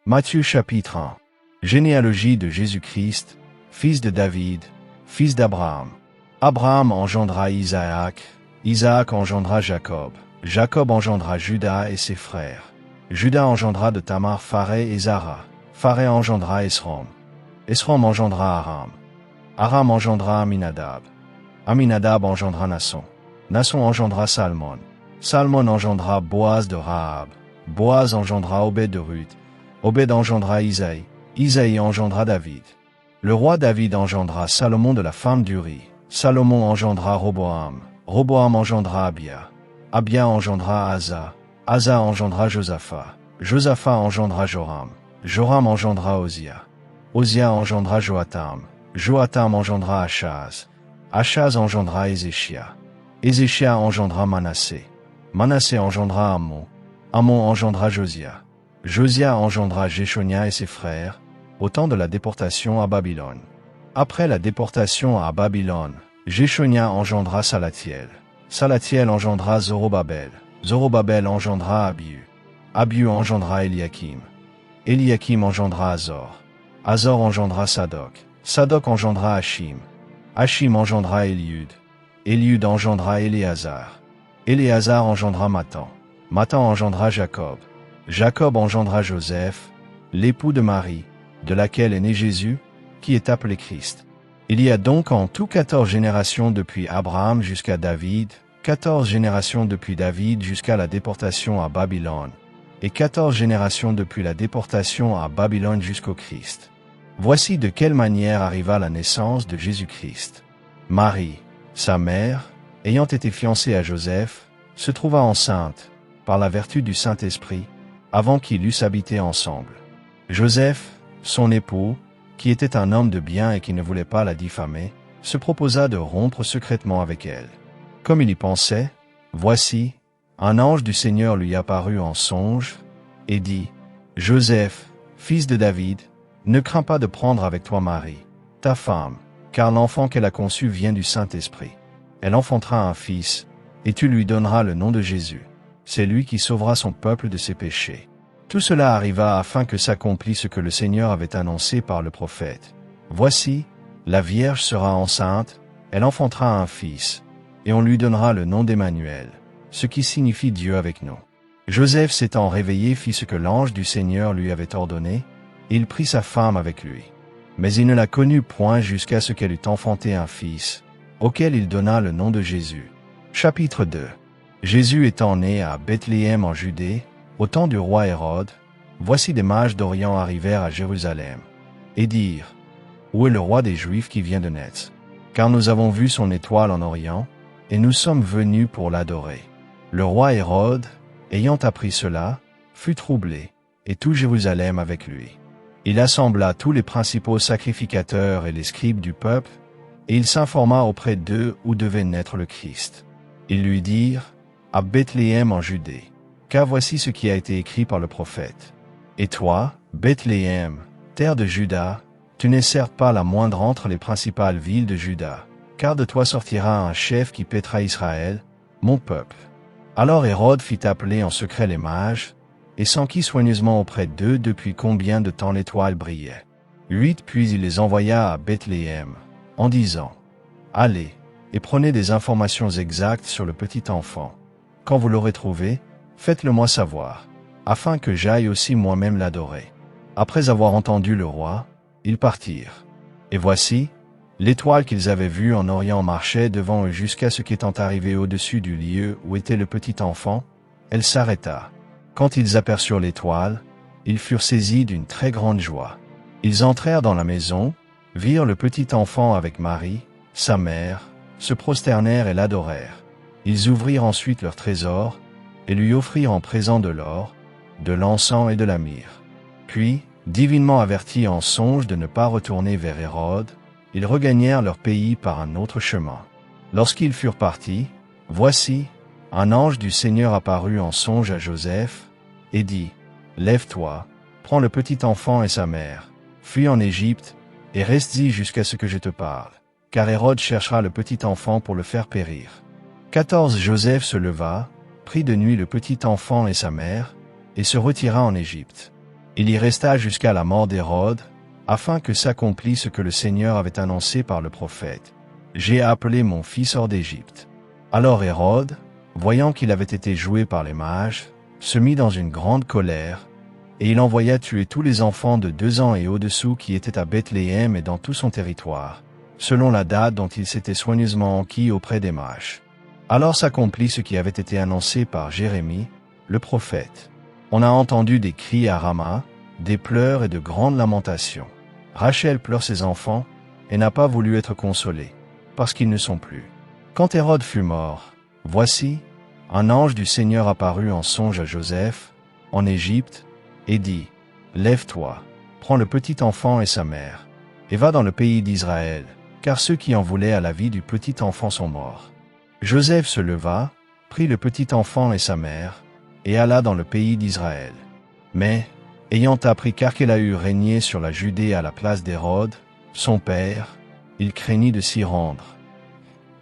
Matthieu chapitre 1. Généalogie de Jésus-Christ, fils de David, fils d'Abraham. Abraham engendra Isaac, Isaac engendra Jacob, Jacob engendra Juda et ses frères. Juda engendra de Tamar Pharé et Zara, Pharé engendra Esrom. Esrom engendra Aram. Aram engendra Aminadab. Aminadab engendra Nasson. Nasson engendra Salmon. Salmon engendra Boaz de Rahab. Boaz engendra Obed de Ruth. Obed engendra Isaïe. Isaïe engendra David. Le roi David engendra Salomon de la femme d'Uri. Salomon engendra Roboam. Roboam engendra Abia. Abia engendra Asa. Asa engendra Josaphat. Josaphat engendra Joram. Joram engendra Osia. Osia engendra Joatam. Joatam engendra Achaz. Achaz engendra Ézéchia. Ézéchia engendra Manassé. Manassé engendra Amon. Amon engendra Josia. Josia engendra Jéchonia et ses frères, au temps de la déportation à Babylone. Après la déportation à Babylone, Jéchonia engendra Salatiel. Salatiel engendra Zorobabel. Zorobabel engendra Abiu. Abiu engendra Eliakim. Eliakim engendra Azor. Azor engendra Sadok. Sadok engendra Hachim. Hachim engendra Eliud. Eliud engendra Éléazar. Éléazar engendra Matan. Matan engendra Jacob. Jacob engendra Joseph, l'époux de Marie, de laquelle est né Jésus, qui est appelé Christ. Il y a donc en tout 14 générations depuis Abraham jusqu'à David, 14 générations depuis David jusqu'à la déportation à Babylone, et 14 générations depuis la déportation à Babylone jusqu'au Christ. Voici de quelle manière arriva la naissance de Jésus-Christ. Marie, sa mère, ayant été fiancée à Joseph, se trouva enceinte, par la vertu du Saint-Esprit, avant qu'ils eussent habité ensemble. Joseph, son époux, qui était un homme de bien et qui ne voulait pas la diffamer, se proposa de rompre secrètement avec elle. Comme il y pensait, voici, un ange du Seigneur lui apparut en songe, et dit, « Joseph, fils de David, ne crains pas de prendre avec toi Marie, ta femme, car l'enfant qu'elle a conçu vient du Saint-Esprit. Elle enfantera un fils, et tu lui donneras le nom de Jésus. C'est lui qui sauvera son peuple de ses péchés. » Tout cela arriva afin que s'accomplisse ce que le Seigneur avait annoncé par le prophète. Voici, la Vierge sera enceinte, elle enfantera un fils, et on lui donnera le nom d'Emmanuel, ce qui signifie Dieu avec nous. Joseph s'étant réveillé fit ce que l'ange du Seigneur lui avait ordonné, et il prit sa femme avec lui. Mais il ne la connut point jusqu'à ce qu'elle eût enfanté un fils, auquel il donna le nom de Jésus. Chapitre 2. Jésus étant né à Bethléem en Judée, au temps du roi Hérode, voici des mages d'Orient arrivèrent à Jérusalem, et dirent, « Où est le roi des Juifs qui vient de naître? Car nous avons vu son étoile en Orient, et nous sommes venus pour l'adorer. » Le roi Hérode, ayant appris cela, fut troublé, et tout Jérusalem avec lui. Il assembla tous les principaux sacrificateurs et les scribes du peuple, et il s'informa auprès d'eux où devait naître le Christ. Ils lui dirent, « À Bethléem en Judée, car voici ce qui a été écrit par le prophète. Et toi, Bethléem, terre de Juda, tu n'es certes pas la moindre entre les principales villes de Juda, car de toi sortira un chef qui paîtra Israël, mon peuple. » Alors Hérode fit appeler en secret les mages, et s'enquit soigneusement auprès d'eux depuis combien de temps l'étoile brillait. 8 Puis il les envoya à Bethléem, en disant, « Allez, et prenez des informations exactes sur le petit enfant. Quand vous l'aurez trouvé, faites-le moi savoir, afin que j'aille aussi moi-même l'adorer. » Après avoir entendu le roi, ils partirent. Et voici, l'étoile qu'ils avaient vue en Orient marchait devant eux jusqu'à ce qu'étant arrivé au-dessus du lieu où était le petit enfant, elle s'arrêta. Quand ils aperçurent l'étoile, ils furent saisis d'une très grande joie. Ils entrèrent dans la maison, virent le petit enfant avec Marie, sa mère, se prosternèrent et l'adorèrent. Ils ouvrirent ensuite leur trésor, et lui offrirent en présent de l'or, de l'encens et de la myrrhe. Puis, divinement avertis en songe de ne pas retourner vers Hérode, ils regagnèrent leur pays par un autre chemin. Lorsqu'ils furent partis, voici, un ange du Seigneur apparut en songe à Joseph, et dit, « Lève-toi, prends le petit enfant et sa mère, fuis en Égypte, et reste-y jusqu'à ce que je te parle, car Hérode cherchera le petit enfant pour le faire périr. » 14 Joseph se leva, prit de nuit le petit enfant et sa mère, et se retira en Égypte. Il y resta jusqu'à la mort d'Hérode, afin que s'accomplisse ce que le Seigneur avait annoncé par le prophète. J'ai appelé mon fils hors d'Égypte. Alors Hérode, voyant qu'il avait été joué par les mages, se mit dans une grande colère, et il envoya tuer tous les enfants de 2 ans et au-dessous qui étaient à Bethléem et dans tout son territoire, selon la date dont il s'était soigneusement enquis auprès des mages. Alors s'accomplit ce qui avait été annoncé par Jérémie, le prophète. On a entendu des cris à Rama, des pleurs et de grandes lamentations. Rachel pleure ses enfants, et n'a pas voulu être consolée, parce qu'ils ne sont plus. Quand Hérode fut mort, voici, un ange du Seigneur apparut en songe à Joseph, en Égypte, et dit, « Lève-toi, prends le petit enfant et sa mère, et va dans le pays d'Israël, car ceux qui en voulaient à la vie du petit enfant sont morts. » Joseph se leva, prit le petit enfant et sa mère, et alla dans le pays d'Israël. Mais, ayant appris qu'Archélaü régnait sur la Judée à la place d'Hérode, son père, il craignit de s'y rendre.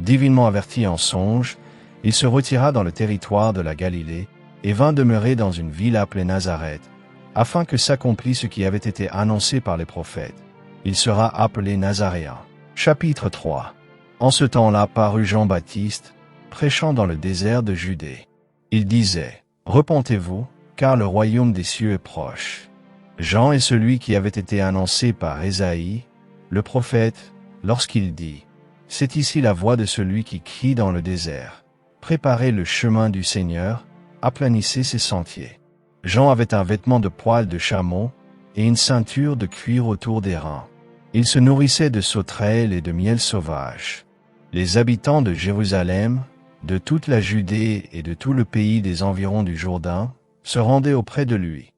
Divinement averti en songe, il se retira dans le territoire de la Galilée, et vint demeurer dans une ville appelée Nazareth, afin que s'accomplisse ce qui avait été annoncé par les prophètes. Il sera appelé Nazaréen. Chapitre 3. En ce temps-là parut Jean-Baptiste, prêchant dans le désert de Judée. Il disait, « Repentez-vous, car le royaume des cieux est proche. » Jean est celui qui avait été annoncé par Ésaïe, le prophète, lorsqu'il dit, « C'est ici la voix de celui qui crie dans le désert. Préparez le chemin du Seigneur, aplanissez ses sentiers. » Jean avait un vêtement de poil de chameau et une ceinture de cuir autour des reins. Il se nourrissait de sauterelles et de miel sauvage. Les habitants de Jérusalem, de toute la Judée et de tout le pays des environs du Jourdain, se rendaient auprès de lui.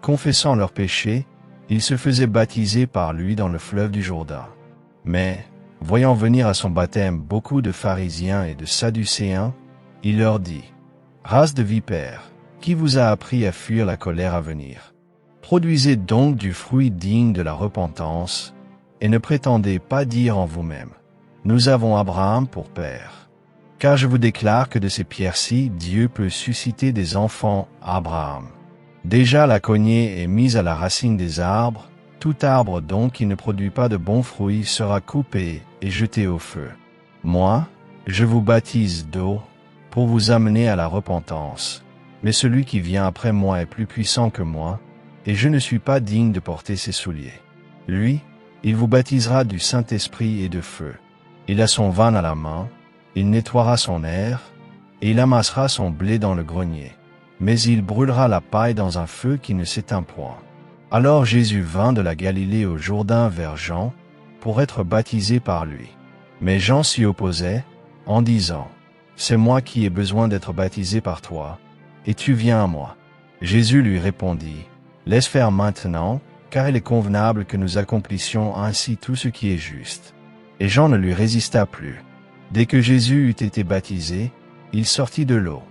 Confessant leurs péchés, ils se faisaient baptiser par lui dans le fleuve du Jourdain. Mais, voyant venir à son baptême beaucoup de pharisiens et de sadducéens, il leur dit, « Race de vipères, qui vous a appris à fuir la colère à venir? Produisez donc du fruit digne de la repentance, et ne prétendez pas dire en vous-même, « Nous avons Abraham pour père. » Car je vous déclare que de ces pierres-ci, Dieu peut susciter des enfants à Abraham. Déjà la cognée est mise à la racine des arbres, tout arbre donc qui ne produit pas de bons fruits sera coupé et jeté au feu. Moi, je vous baptise d'eau, pour vous amener à la repentance. Mais celui qui vient après moi est plus puissant que moi, et je ne suis pas digne de porter ses souliers. Lui, il vous baptisera du Saint-Esprit et de feu. Il a son van à la main, il nettoiera son aire, et il amassera son blé dans le grenier. Mais il brûlera la paille dans un feu qui ne s'éteint point. Alors Jésus vint de la Galilée au Jourdain vers Jean, pour être baptisé par lui. Mais Jean s'y opposait, en disant, « C'est moi qui ai besoin d'être baptisé par toi, et tu viens à moi. » Jésus lui répondit, « Laisse faire maintenant, car il est convenable que nous accomplissions ainsi tout ce qui est juste. » Et Jean ne lui résista plus. Dès que Jésus eut été baptisé, il sortit de l'eau.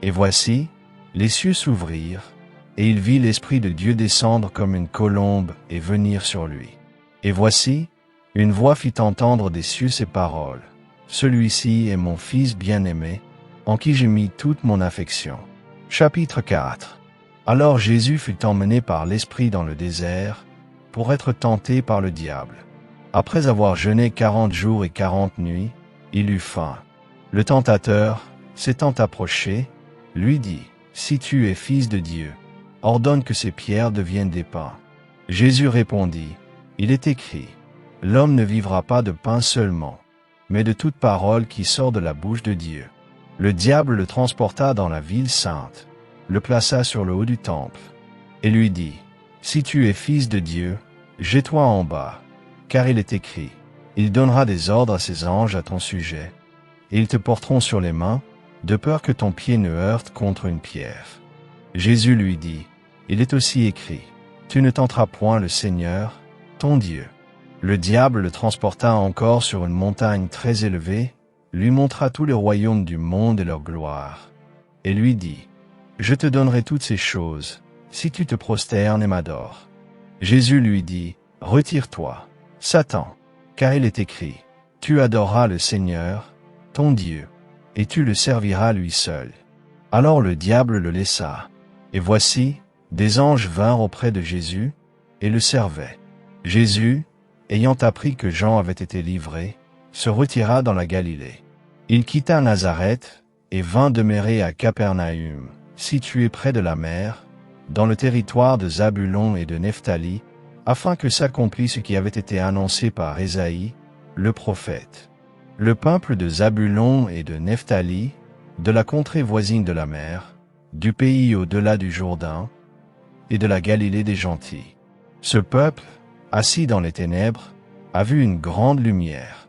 Et voici, les cieux s'ouvrirent, et il vit l'Esprit de Dieu descendre comme une colombe et venir sur lui. Et voici, une voix fit entendre des cieux ces paroles. « Celui-ci est mon Fils bien-aimé, en qui j'ai mis toute mon affection. » Chapitre 4. Alors Jésus fut emmené par l'Esprit dans le désert, pour être tenté par le diable. Après avoir jeûné 40 jours et 40 nuits, il eut faim. Le tentateur, s'étant approché, lui dit, « Si tu es fils de Dieu, ordonne que ces pierres deviennent des pains. » Jésus répondit, « Il est écrit, l'homme ne vivra pas de pain seulement, mais de toute parole qui sort de la bouche de Dieu. » Le diable le transporta dans la ville sainte, le plaça sur le haut du temple, et lui dit, « Si tu es fils de Dieu, jette-toi en bas, car il est écrit, il donnera des ordres à ses anges à ton sujet, et ils te porteront sur les mains, de peur que ton pied ne heurte contre une pierre. » Jésus lui dit, « Il est aussi écrit, tu ne tenteras point le Seigneur, ton Dieu. » Le diable le transporta encore sur une montagne très élevée, lui montra tous les royaumes du monde et leur gloire, et lui dit, « Je te donnerai toutes ces choses, si tu te prosternes et m'adores. » Jésus lui dit, « Retire-toi, Satan, car il est écrit, tu adoreras le Seigneur, ton Dieu, et tu le serviras lui seul. » Alors le diable le laissa, et voici, des anges vinrent auprès de Jésus et le servaient. Jésus, ayant appris que Jean avait été livré, se retira dans la Galilée. Il quitta Nazareth et vint demeurer à Capernaüm, situé près de la mer, dans le territoire de Zabulon et de Nephtali, afin que s'accomplisse ce qui avait été annoncé par Ésaïe, le prophète. Le peuple de Zabulon et de Nephtali, de la contrée voisine de la mer, du pays au-delà du Jourdain, et de la Galilée des gentils. Ce peuple, assis dans les ténèbres, a vu une grande lumière.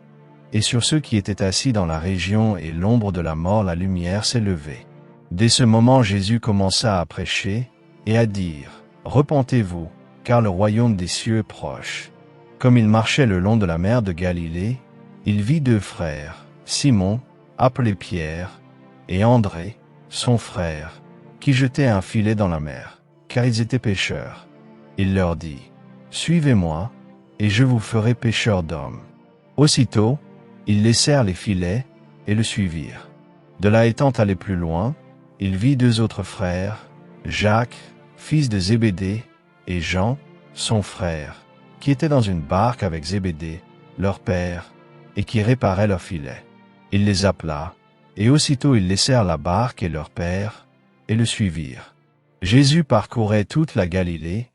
Et sur ceux qui étaient assis dans la région et l'ombre de la mort, la lumière s'est levée. Dès ce moment, Jésus commença à prêcher et à dire, « Repentez-vous, car le royaume des cieux est proche. » Comme il marchait le long de la mer de Galilée, il vit deux frères, Simon, appelé Pierre, et André, son frère, qui jetaient un filet dans la mer, car ils étaient pêcheurs. Il leur dit, « Suivez-moi, et je vous ferai pêcheurs d'hommes. » Aussitôt, ils laissèrent les filets et le suivirent. De là étant allé plus loin, il vit deux autres frères, Jacques, fils de Zébédée, et Jean, son frère, qui étaient dans une barque avec Zébédée, leur père, et qui réparaient leurs filets. Il les appela, et aussitôt ils laissèrent la barque et leur père, et le suivirent. Jésus parcourait toute la Galilée,